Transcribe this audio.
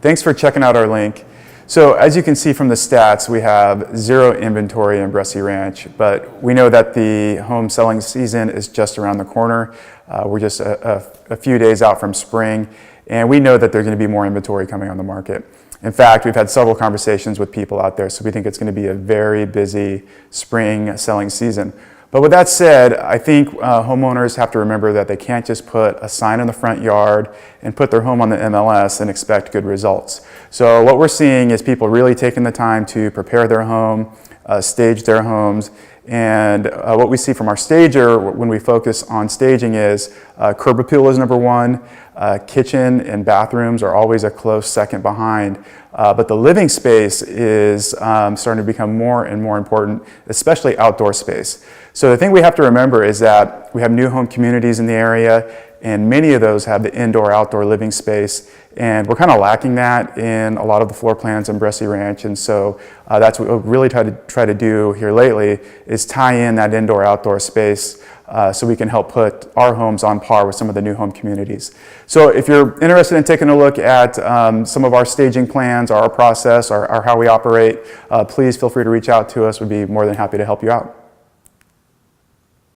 Thanks for checking out our link. So as you can see from the stats, we have 0 inventory in Bressi Ranch, but we know that the home selling season is just around the corner. We're just a few days out from spring, and we know that there's going to be more inventory coming on the market. In fact, we've had several conversations with people out there, so we think it's going to be a very busy spring selling season. But with that said, I think homeowners have to remember that they can't just put a sign in the front yard and put their home on the MLS and expect good results. So what we're seeing is people really taking the time to prepare their home, stage their homes, and what we see from our stager when we focus on staging is curb appeal is number 1, kitchen and bathrooms are always a close second behind, but the living space is starting to become more and more important, especially outdoor space. So the thing we have to remember is that we have new home communities in the area, and many of those have the indoor-outdoor living space, and we're kind of lacking that in a lot of the floor plans in Bressi Ranch, and so that's what we've really try to do here lately is tie in that indoor-outdoor space so we can help put our homes on par with some of the new home communities. So if you're interested in taking a look at some of our staging plans, our process, or how we operate, please feel free to reach out to us. We'd be more than happy to help you out.